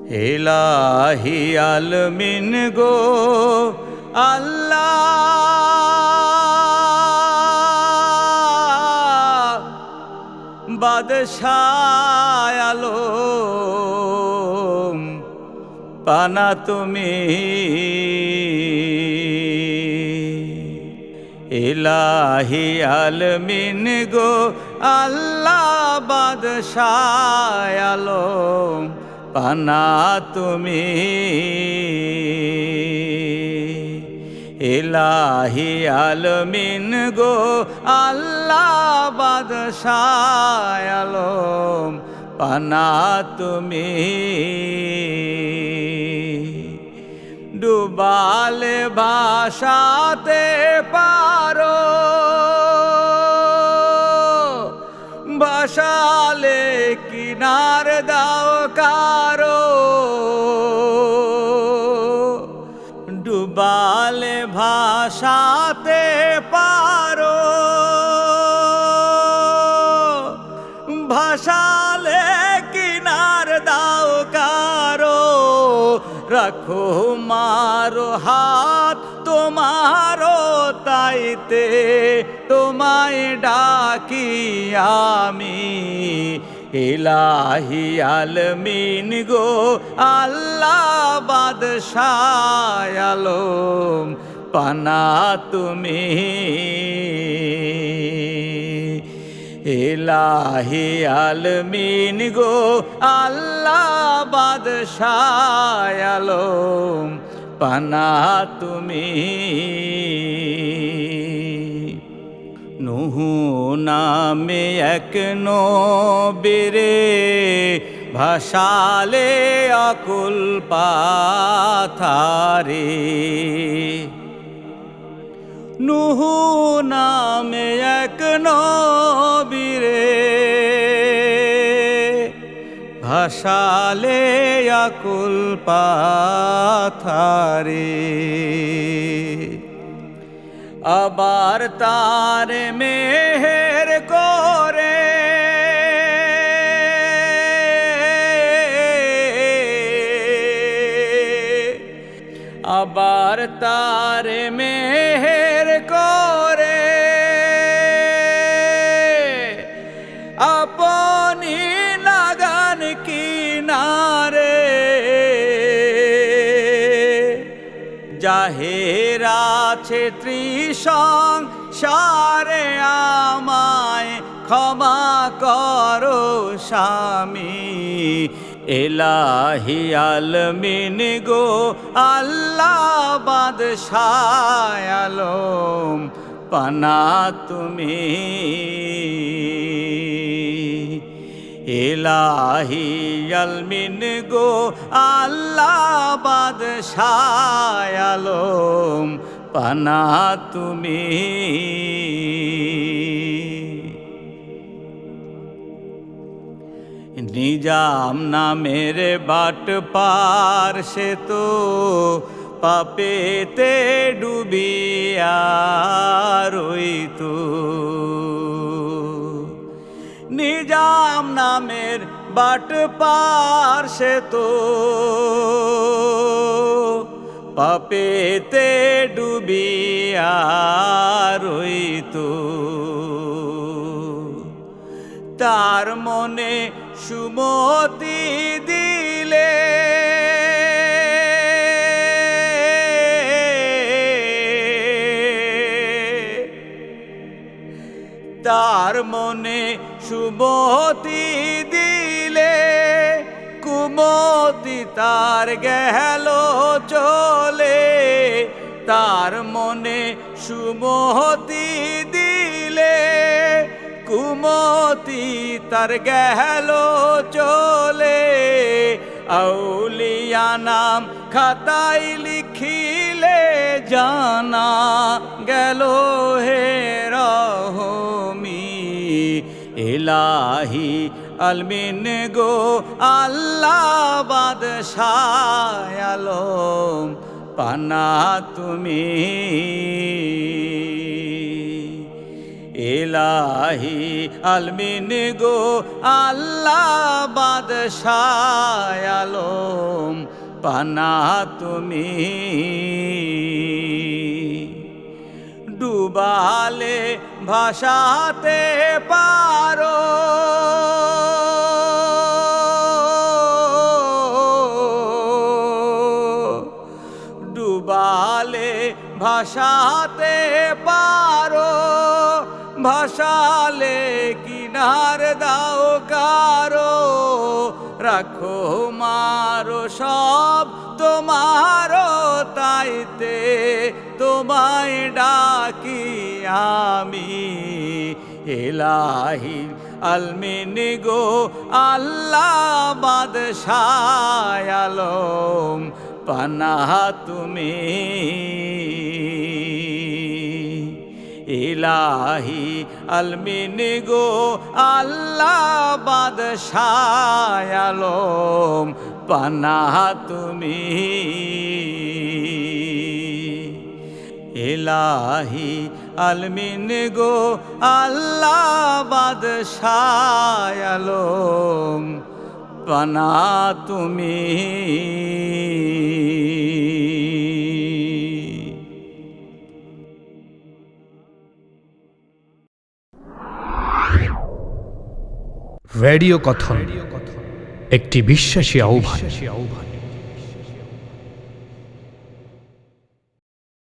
ইলাহি আলমিন গো আল্লাহ, বাদশাহ আলম পানা তুমি। ইলাহি আলমিন গো আল্লাহ, বাদশাহ আলম পানা তুমি। ইলাহি আলমিন গো আল্লাহ, বাদশাহ আলম পানা তুমি। ডুবালে ভাসাতে পারো, ভাসালে কিনার দাও কারো। ডুবালে ভাসাতে পারো, ভাসালে কিনার দাও কারো। রাখো মারো হাত তোমারো, তাইতে তোমায় ডাকি আমি। ইলাহি আলমিন গো আল্লাহ, বাদশাহ আলম পানা তুমি। ইলাহি আলমিন গো আল্লাহ, বাদশাহ আলম পানা তুমি। নূহ নামে এক নবীরে ভাসালে অকুল পাথারে। নূহ নামে এক নবীরে ভাসালে অকুল পাথারে। আবার তার মেহের করে আবার তার মেহের করে আপনি লাগান কিনারে। জাহের আছে ত্রিসংসারে, আমায় ক্ষমা করো স্বামী। ইলাহি আলমিন গো আল্লাহ, বাদশাহ আলম পানা তুমি। ইলাহি আলমিন গো আল্লাহ, বাদশাহ আলম পানা তুমি। নিজাম নামের বাট পার সে তো পাপেতে ডুবিয়া রইতো। নিজাম নামের বাট পার সে তো পাপেতে ডুবিয়া রইতো। তার মনে সুমতি দিলে তার মনে সুমতি দিলে কুমতি তার গেল চলে। তার মনে সুমতি দিলে কুমতি তার গেল চলে। আউলিয়া নাম খাতায় লিখিলে জানা গেল হে রহমি। ইলাহি আলমিন গো আল্লাহ, বাদশাহ আলম পানা তুমি। ইলাহি আলমিন গো আল্লাহ বাদশাহ আলম পানা তুমি ডুবালে ভাসাতে পারো ডুবালে ভাসাতে পারো ভাসালে কিনার দাও কারো রাখো মারো সব তোমারও তাইতে তোমায় ডাকি আমি ইলাহি আলমিন গো আল্লাহ বাদশাহ আলম পানাহ তুমি ইলাহি আলমিন গো আল্লাহ বাদশাহ আলম পানাহ তুমি ইলাহি আলমিন গো আল্লাহ বাদশাহ আলম পানাহ তুমি রেডিও কথন একটি বিশ্বাসী আহ্বান।